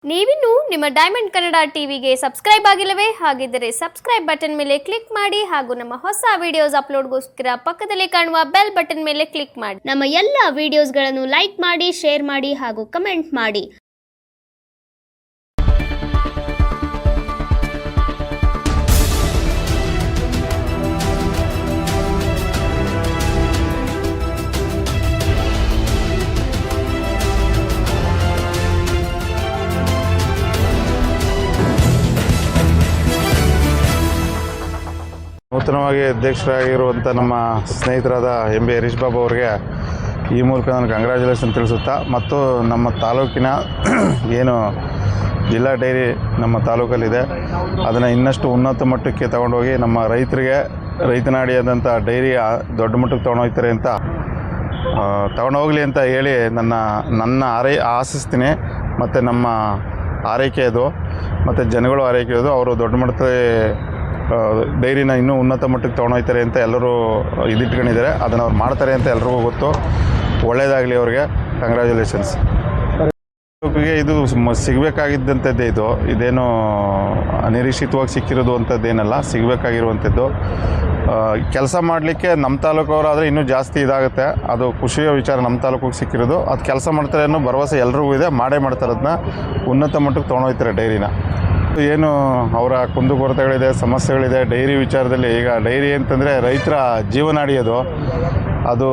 ನೀವಿನ್ನು ನಿಮ್ಮ ಡೈಮಂಡ್ ಕನ್ನಡ ಟಿವಿಗೆ ಸಬ್ಸ್ಕ್ರೈಬ್ ಆಗಿಲ್ಲವೇ? ಹಾಗಿದ್ದರೆ ಸಬ್ಸ್ಕ್ರೈಬ್ ಬಟನ್ ಮೇಲೆ ಕ್ಲಿಕ್ ಮಾಡಿ ಹಾಗೂ ನಮ್ಮ ಹೊಸ ವಿಡಿಯೋಸ್ ಅಪ್ಲೋಡ್ಗೋಸ್ಕರ ಪಕ್ಕದಲ್ಲಿ ಕಾಣುವ ಬೆಲ್ ಬಟನ್ ಮೇಲೆ ಕ್ಲಿಕ್ ಮಾಡಿ. ನಮ್ಮ ಎಲ್ಲ ವಿಡಿಯೋಸ್ಗಳನ್ನು ಲೈಕ್ ಮಾಡಿ, ಶೇರ್ ಮಾಡಿ ಹಾಗೂ ಕಮೆಂಟ್ ಮಾಡಿ. ನೂತನವಾಗಿ ಅಧ್ಯಕ್ಷರಾಗಿರುವಂಥ ನಮ್ಮ ಸ್ನೇಹಿತರಾದ ಎಂ ಬಿ ಹರೀಶ್ ಬಾಬು ಅವರಿಗೆ ಈ ಮೂಲಕ ನಾನು ಕಂಗ್ರ್ಯಾಚುಲೇಷನ್ ತಿಳಿಸುತ್ತಾ, ಮತ್ತು ನಮ್ಮ ತಾಲೂಕಿನ ಏನು ಜಿಲ್ಲಾ ಡೈರಿ ನಮ್ಮ ತಾಲೂಕಲ್ಲಿದೆ ಅದನ್ನು ಇನ್ನಷ್ಟು ಉನ್ನತ ಮಟ್ಟಕ್ಕೆ ತಗೊಂಡೋಗಿ ನಮ್ಮ ರೈತನಾಡಿಯಾದಂಥ ಡೈರಿ ದೊಡ್ಡ ಮಟ್ಟಕ್ಕೆ ತೊಗೊಂಡೋಗ್ತಾರೆ ಅಂತ ತಗೊಂಡೋಗಲಿ ಅಂತ ಹೇಳಿ ನನ್ನ ಆಶಿಸ್ತೀನಿ. ಮತ್ತು ನಮ್ಮ ಆರೈಕೆ ಅದು, ಮತ್ತು ಜನಗಳು ಆರೈಕೆ ಅದು, ಅವರು ದೊಡ್ಡ ಮಟ್ಟದ ಡೈರಿನ ಇನ್ನೂ ಉನ್ನತ ಮಟ್ಟಕ್ಕೆ ತೊಗೊಂಡೋಗ್ತಾರೆ ಅಂತ ಎಲ್ಲರೂ ಇದಿಟ್ಕೊಂಡಿದ್ದಾರೆ. ಅದನ್ನು ಅವ್ರು ಮಾಡ್ತಾರೆ ಅಂತ ಎಲ್ರಿಗೂ ಗೊತ್ತು. ಒಳ್ಳೆಯದಾಗಲಿ ಅವ್ರಿಗೆ, ಕಂಗ್ರ್ಯಾಚುಲೇಷನ್ಸ್. ಇದು ಸಿಗಬೇಕಾಗಿದ್ದಂಥದ್ದೇ. ಇದೇನು ಅನಿರೀಕ್ಷಿತವಾಗಿ ಸಿಕ್ಕಿರೋದು ಅಂಥದ್ದೇನಲ್ಲ, ಸಿಗಬೇಕಾಗಿರುವಂಥದ್ದು. ಕೆಲಸ ಮಾಡಲಿಕ್ಕೆ ನಮ್ಮ ತಾಲೂಕವರಾದರೆ ಇನ್ನೂ ಜಾಸ್ತಿ ಇದಾಗುತ್ತೆ. ಅದು ಖುಷಿಯ ವಿಚಾರ, ನಮ್ಮ ತಾಲೂಕಿಗೆ ಸಿಕ್ಕಿರೋದು. ಅದು ಕೆಲಸ ಮಾಡ್ತಾರೆ ಅನ್ನೋ ಭರವಸೆ ಎಲ್ರಿಗೂ ಇದೆ. ಮಾಡೇ ಮಾಡ್ತಾರೆ, ಅದನ್ನ ಉನ್ನತ ಮಟ್ಟಕ್ಕೆ ತೊಗೊಂಡೋಗ್ತಾರೆ ಡೈರಿನ. ಏನು ಅವರ ಕುಂದುಕೊರತೆಗಳಿದೆ, ಸಮಸ್ಯೆಗಳಿದೆ ಡೈರಿ ವಿಚಾರದಲ್ಲಿ. ಈಗ ಡೈರಿ ಅಂತಂದರೆ ರೈತರ ಜೀವನಾಡಿಯೋದು. ಅದು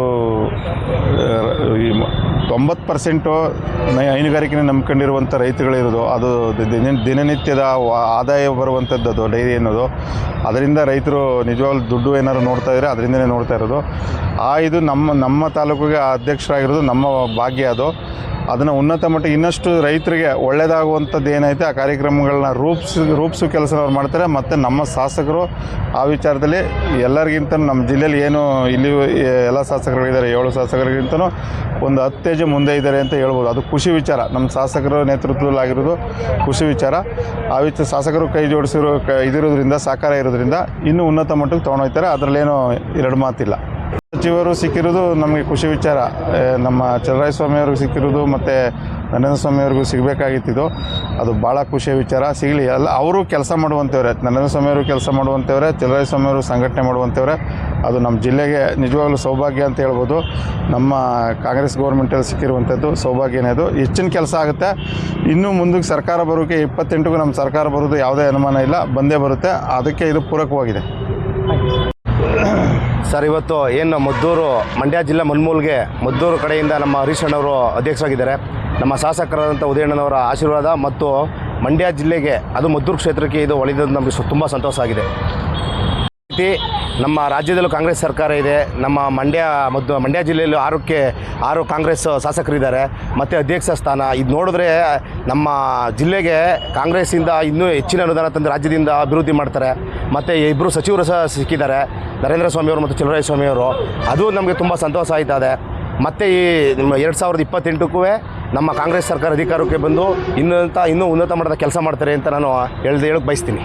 90% ಹೈನುಗಾರಿಕೆನೇ ನಂಬ್ಕೊಂಡಿರುವಂಥ ರೈತರುಗಳಿರೋದು. ಅದು ದಿನನಿತ್ಯದ ಆದಾಯ ಬರುವಂಥದ್ದು ಅದು ಡೈರಿ ಅನ್ನೋದು. ಅದರಿಂದ ರೈತರು ನಿಜವಾಗ್ಲೂ ದುಡ್ಡು ಏನಾದ್ರು ನೋಡ್ತಾ ಇದ್ದಾರೆ, ಅದರಿಂದನೇ ನೋಡ್ತಾ ಇರೋದು. ಇದು ನಮ್ಮ ತಾಲೂಕಿಗೆ ಅಧ್ಯಕ್ಷರಾಗಿರೋದು ನಮ್ಮ ಭಾಗ್ಯ. ಅದನ್ನು ಉನ್ನತ ಮಟ್ಟಕ್ಕೆ ಇನ್ನಷ್ಟು ರೈತರಿಗೆ ಒಳ್ಳೆಯದಾಗುವಂಥದ್ದು ಏನೈತೆ ಆ ಕಾರ್ಯಕ್ರಮಗಳನ್ನ ರೂಪಿಸೋ ಕೆಲಸ ಅವ್ರು ಮಾಡ್ತಾರೆ. ಮತ್ತು ನಮ್ಮ ಶಾಸಕರು ಆ ವಿಚಾರದಲ್ಲಿ ಎಲ್ಲರಿಗಿಂತ ನಮ್ಮ ಜಿಲ್ಲೆಯಲ್ಲಿ ಏನು ಇಲ್ಲಿ ಎಲ್ಲ ಶಾಸಕರುಗಳಿದ್ದಾರೆ, 7 ಶಾಸಕರಿಗಿಂತಲೂ ಒಂದು 10 ಹೆಜ್ಜೆ ಮುಂದೆ ಇದ್ದಾರೆ ಅಂತ ಹೇಳ್ಬೋದು. ಅದು ಖುಷಿ ವಿಚಾರ. ನಮ್ಮ ಶಾಸಕರ ನೇತೃತ್ವದಲ್ಲಿ ಆಗಿರೋದು ಖುಷಿ ವಿಚಾರ. ಆ ಶಾಸಕರು ಕೈ ಜೋಡಿಸಿರೋ ಇದಿರೋದ್ರಿಂದ, ಸಹಕಾರ ಇರೋದ್ರಿಂದ ಇನ್ನೂ ಉನ್ನತ ಮಟ್ಟಕ್ಕೆ ತೊಗೊಂಡೋಗ್ತಾರೆ. ಅದರಲ್ಲೇನೂ ಎರಡು ಮಾತಿಲ್ಲ. ಸಚಿವರು ಸಿಕ್ಕಿರೋದು ನಮಗೆ ಖುಷಿ ವಿಚಾರ. ನಮ್ಮ ಚಲರಾಯಸ್ವಾಮಿ ಅವ್ರಿಗೆ ಸಿಕ್ಕಿರೋದು ಮತ್ತು ನರೇಂದ್ರ ಸ್ವಾಮಿ ಅವ್ರಿಗೂ ಸಿಗಬೇಕಾಗಿತ್ತು. ಅದು ಭಾಳ ಖುಷಿಯ ವಿಚಾರ. ಸಿಗಲಿ. ಅವರು ಕೆಲಸ ಮಾಡುವಂಥವ್ರೆ, ನರೇಂದ್ರ ಸ್ವಾಮಿ ಅವರು ಕೆಲಸ ಮಾಡುವಂಥವ್ರೆ, ಚಲರಾಯಸ್ವಾಮಿ ಅವರು ಸಂಘಟನೆ ಮಾಡುವಂಥವ್ರೆ. ಅದು ನಮ್ಮ ಜಿಲ್ಲೆಗೆ ನಿಜವಾಗ್ಲೂ ಸೌಭಾಗ್ಯ ಅಂತ ಹೇಳ್ಬೋದು. ನಮ್ಮ ಕಾಂಗ್ರೆಸ್ ಗೌರ್ಮೆಂಟಲ್ಲಿ ಸಿಕ್ಕಿರುವಂಥದ್ದು ಸೌಭಾಗ್ಯನೇ. ಅದು ಹೆಚ್ಚಿನ ಕೆಲಸ ಆಗುತ್ತೆ. ಇನ್ನೂ ಮುಂದಕ್ಕೆ ಸರ್ಕಾರ ಬರೋಕ್ಕೆ 28ಗೂ ನಮ್ಮ ಸರ್ಕಾರ ಬರೋದು ಯಾವುದೇ ಅನುಮಾನ ಇಲ್ಲ, ಬಂದೇ ಬರುತ್ತೆ. ಅದಕ್ಕೆ ಇದು ಪೂರಕವಾಗಿದೆ. ಸರ್, ಇವತ್ತು ಏನು ಮಂಡ್ಯ ಜಿಲ್ಲೆ ಮದ್ದೂರು ಕಡೆಯಿಂದ ನಮ್ಮ ಹರೀಶ್ ಅಣ್ಣವರು ಅಧ್ಯಕ್ಷರಾಗಿದ್ದಾರೆ. ನಮ್ಮ ಶಾಸಕರಾದಂಥ ಉದಯಣ್ಣನವರ ಆಶೀರ್ವಾದ ಮತ್ತು ಮಂಡ್ಯ ಜಿಲ್ಲೆಗೆ, ಅದು ಮದ್ದೂರು ಕ್ಷೇತ್ರಕ್ಕೆ ಇದು ಒಲಿದದ್ದು ನಮಗೆ ತುಂಬ ಸಂತೋಷ ಆಗಿದೆ. ನಮ್ಮ ರಾಜ್ಯದಲ್ಲೂ ಕಾಂಗ್ರೆಸ್ ಸರ್ಕಾರ ಇದೆ. ನಮ್ಮ ಮಂಡ್ಯ ಜಿಲ್ಲೆಯಲ್ಲೂ 6 ಕಾಂಗ್ರೆಸ್ ಶಾಸಕರಿದ್ದಾರೆ ಮತ್ತು ಅಧ್ಯಕ್ಷ ಸ್ಥಾನ. ಇದು ನೋಡಿದ್ರೆ ನಮ್ಮ ಜಿಲ್ಲೆಗೆ ಕಾಂಗ್ರೆಸ್ಸಿಂದ ಇನ್ನೂ ಹೆಚ್ಚಿನ ಅನುದಾನ ತಂದು ರಾಜ್ಯದಿಂದ ಅಭಿವೃದ್ಧಿ ಮಾಡ್ತಾರೆ. ಮತ್ತು 2 ಸಚಿವರು ಸಹ ಸಿಕ್ಕಿದ್ದಾರೆ, ನರೇಂದ್ರ ಸ್ವಾಮಿಯವರು ಮತ್ತು ಚಲರಾಯಸ್ವಾಮಿಯವರು. ಅದು ನಮಗೆ ತುಂಬ ಸಂತೋಷ ಆಯ್ತದೆ. ಮತ್ತು ಈ 2028ಕ್ಕೂ ನಮ್ಮ ಕಾಂಗ್ರೆಸ್ ಸರ್ಕಾರ ಅಧಿಕಾರಕ್ಕೆ ಬಂದು ಇನ್ನೂ ಉನ್ನತ ಮಟ್ಟದ ಕೆಲಸ ಮಾಡ್ತಾರೆ ಅಂತ ನಾನು ಹೇಳಕ್ಕೆ ಬಯಸ್ತೀನಿ.